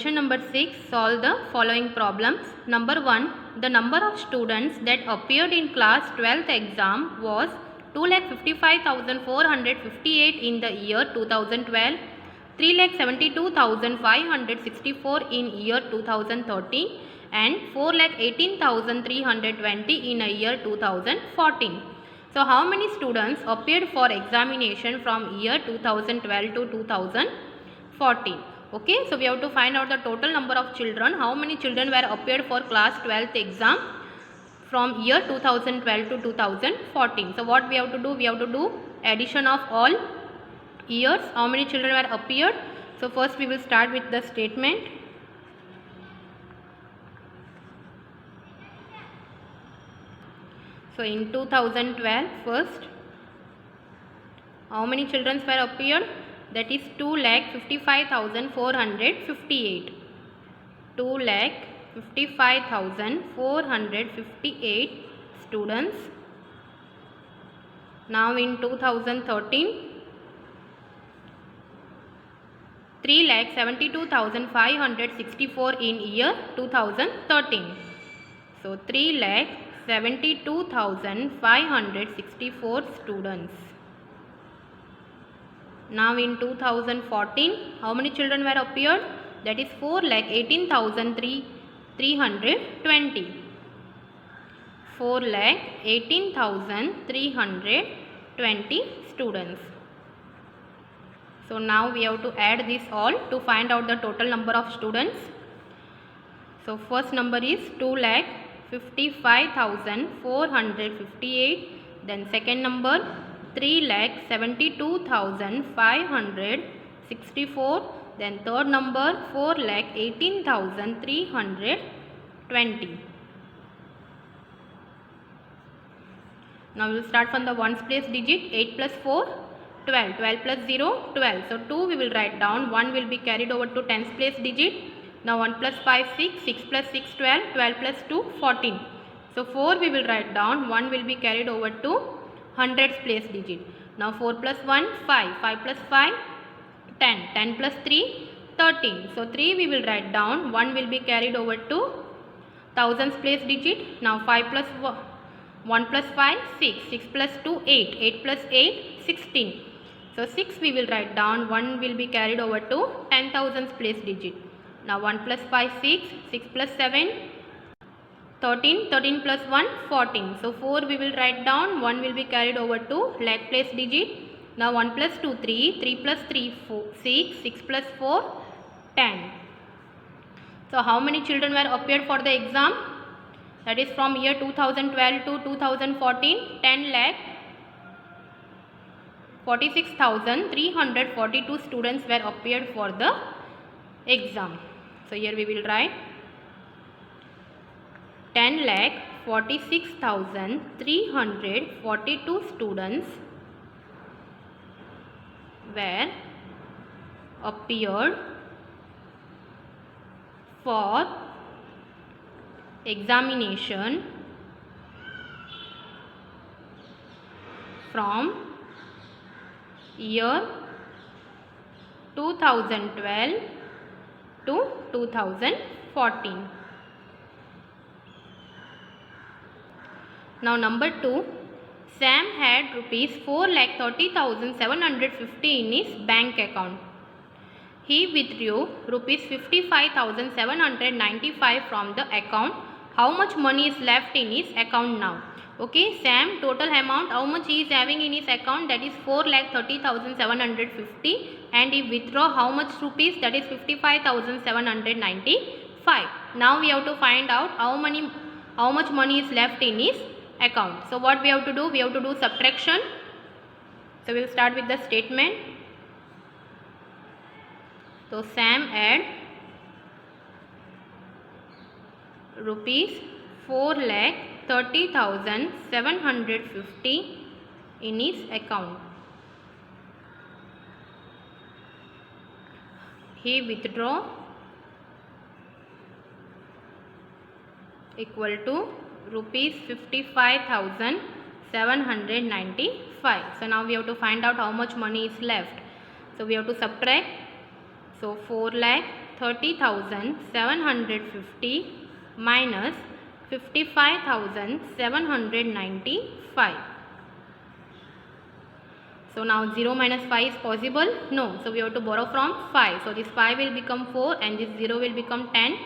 Question number 6. Solve the following problems. Number 1. The number of students that appeared in class 12th exam was 2,55,458 in the year 2012, 3,72,564 in year 2013 and 4,18,320 in a year 2014. So how many students appeared for examination from year 2012 to 2014? Okay, so we have to find out the total number of children, how many children were appeared for class 12th exam from year 2012 to 2014. So what we have to do? We have to do addition of all years, how many children were appeared. So first we will start with the statement. So in 2012, first, how many children were appeared? That is 2,55,458. 2,55,458 students. Now in 2013, 3,72,564 in year 2013. So 3,72,564 students. Now in 2014, how many children were appeared? That is 4,18,320. 4,18,320 students. So now we have to add this all to find out the total number of students. So first number is 2,55,458. Then second number 3,72,564. Then third number 4,18,320. Now we will start from the ones place digit. 8 plus 4, 12. 12 plus 0, 12. So 2 we will write down. 1 will be carried over to tens place digit. Now 1 plus 5, 6. 6 plus 6, 12. 12 plus 2, 14. So 4 we will write down. 1 will be carried over to hundreds place digit. Now 4 plus 1, 5. 5 plus 5, 10. 10 plus 3, 13. So 3 we will write down. 1 will be carried over to thousands place digit. Now 5 plus 1 plus 5, 6. 6 plus 2, 8. 8 plus 8, 16. So 6 we will write down. 1 will be carried over to 10,000s place digit. Now 1 plus 5, 6. 6 plus 7, 13. 13 plus 1, 14. So 4 we will write down. 1 will be carried over to lakh place digit. Now 1 plus 2, 3. 3 plus 3, 4, 6. 6 plus 4, 10. So how many children were appeared for the exam? That is from year 2012 to 2014. 10 lakh 46,342 students were appeared for the exam. So here we will write 10 lakh 46,342 students were appeared for examination from year 2012 to 2014. Now number 2, Sam had rupees 4,30,750 in his bank account. He withdrew rupees 55,795 from the account. How much money is left in his account now? Okay, Sam total amount how much he is having in his account, that is 4,30,750, and he withdraw how much rupees, that is 55,795. Now we have to find out how much money is left in his account. So what we have to do? We have to do subtraction. So we will start with the statement. So Sam had rupees 4,30,750 in his account. He withdraw equal to rupees 55,795. So now we have to find out how much money is left. So we have to subtract. So 4 30,750 minus 55,795. So now 0 minus 5 is possible? No. So we have to borrow from 5. So this 5 will become 4 and this 0 will become 10.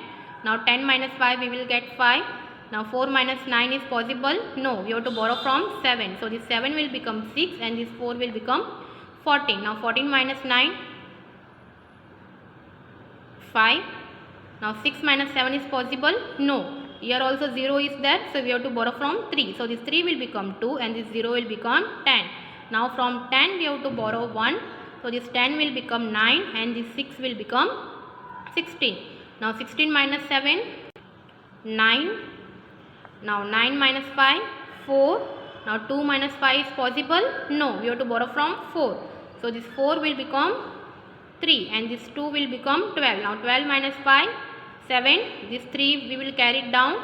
Now 10 minus 5 we will get 5. Now 4 minus 9 is possible? No. We have to borrow from 7. So this 7 will become 6 and this 4 will become 14. Now 14 minus 9, 5. Now 6 minus 7 is possible? No. Here also 0 is there. So we have to borrow from 3. So this 3 will become 2 and this 0 will become 10. Now from 10 we have to borrow 1. So this 10 will become 9 and this 6 will become 16. Now 16 minus 7, 9. Now 9 minus 5, 4. Now 2 minus 5 is possible? No. We have to borrow from 4. So this 4 will become 3 and this 2 will become 12. Now 12 minus 5, 7. This 3 we will carry it down.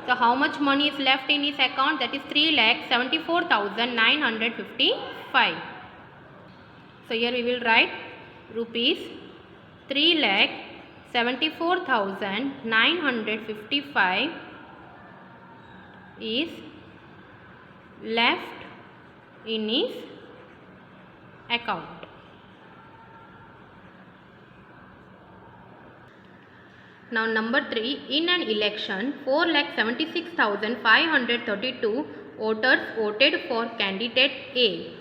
So how much money is left in his account? That is 3,74,955. So here we will write rupees 3,74,955 is left in his account. Now number 3, in an election 4,76,532 voters voted for candidate A.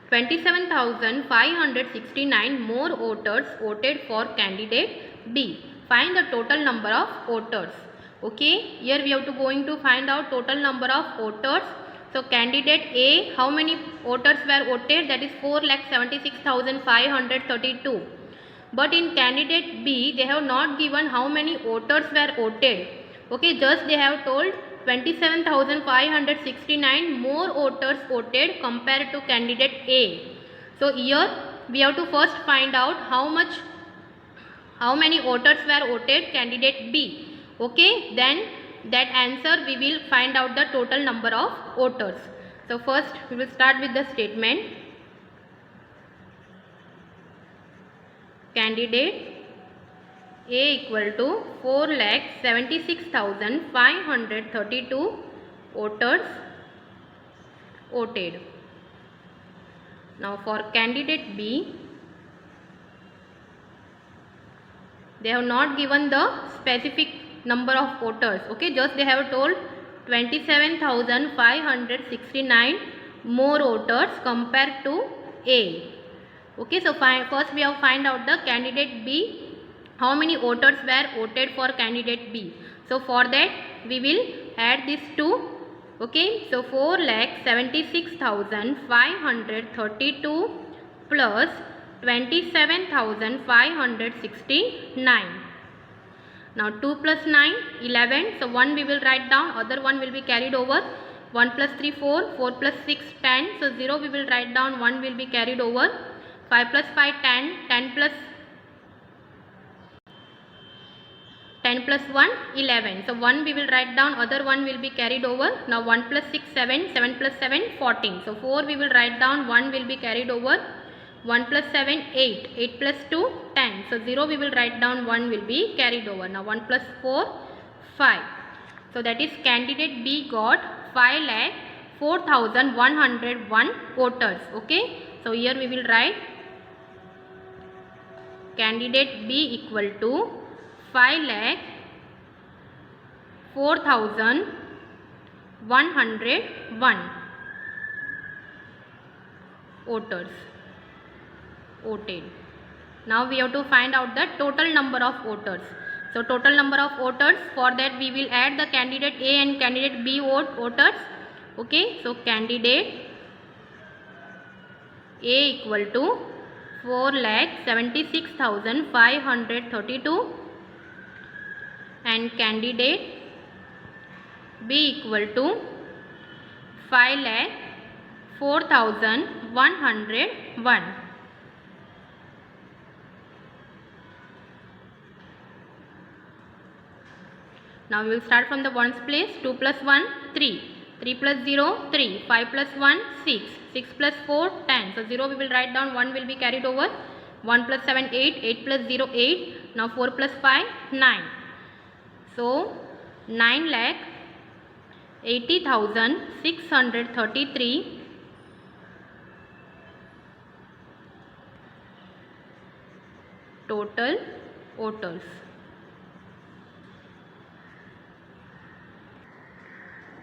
27,569 more voters voted for candidate B. Find the total number of voters. Okay, here we have to going to find out total number of voters. So candidate A, how many voters were voted? That is 4,76,532. But in candidate B, they have not given how many voters were voted. Okay, just they have told 27,569 more voters voted compared to candidate A. So here we have to first find out how many voters were voted candidate B. Okay, then that answer we will find out the total number of voters. So first we will start with the statement. Candidate A equal to 4,76,532 voters voted. Now for candidate B, they have not given the specific number of voters. Okay, just they have told 27,569 more voters compared to A. Okay, so first we have find out the candidate B, how many voters were voted for candidate B. So for that we will add these two. Okay, so 4,76,532 plus 27,569. Now 2 plus 9, 11. So 1 we will write down, other one will be carried over. 1 plus 3, 4. 4 plus 6, 10. So 0 we will write down, 1 will be carried over. 5 plus 5, 10. 10 plus 1, 11. So 1 we will write down, other one will be carried over. Now 1 plus 6, 7. 7 plus 7, 14. So 4 we will write down, 1 will be carried over. 1 plus 7, 8. 8 plus 2, 10. So 0 we will write down, 1 will be carried over. Now 1 plus 4, 5. So that is candidate B got 5,04,101 voters. Okay. So here we will write candidate B equal to 5,04,101 voters voted. Now we have to find out the total number of voters. So total number of voters, for that we will add the candidate A and candidate B voters. Okay, so candidate A equal to 4,76,532 and candidate B equal to 5,04,101. Now we will start from the ones place. 2 plus 1, 3. 3 plus 0, 3. 5 plus 1, 6. 6 plus 4, 10. So 0 we will write down, 1 will be carried over. 1 plus 7, 8. 8 plus 0, 8. Now 4 plus 5, 9. So 9,80,633 total voters.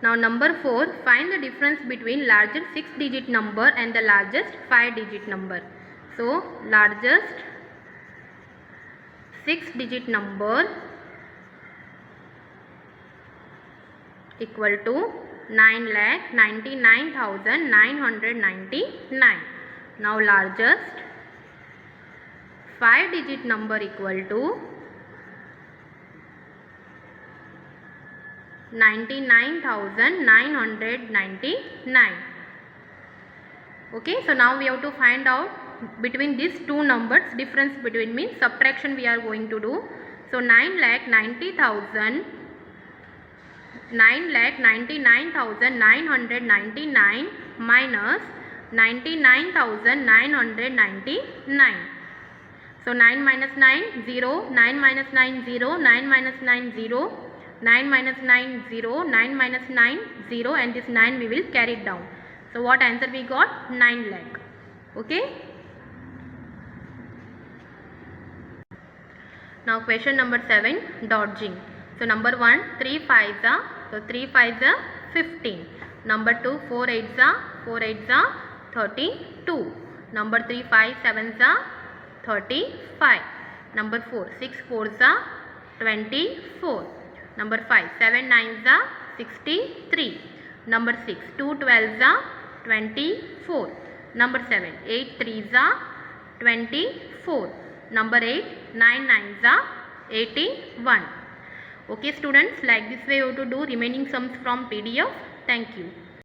Now number 4, find the difference between largest 6-digit number and the largest 5-digit number. So largest 6-digit number equal to 9,99,999. Now largest 5-digit number equal to 99,999. Okay, so now we have to find out between these two numbers, difference between means subtraction we are going to do. So 9,99,999 minus 99,999. So 9 minus 9, 0, 9 minus 9, 0, 9 minus 9, 0, 9 minus 9, 0, 9 minus 9, 0, and this 9 we will carry it down. So what answer we got? 9 lakh. Okay. Now question number 7, dodging. So number 1, 3 5s are, so 3 5s are 15. Number 2, 4 8s are, 4 8s are 32. Number 3, 5 7s are 35. Number 4, 6 4s are 24. Number 5, 7 9s are 63. Number 6, 2 12s are 24. Number 7, 8 3s are 24. Number 8, 9 9s are 81. Okay students, like this way you have to do remaining sums from PDF. Thank you.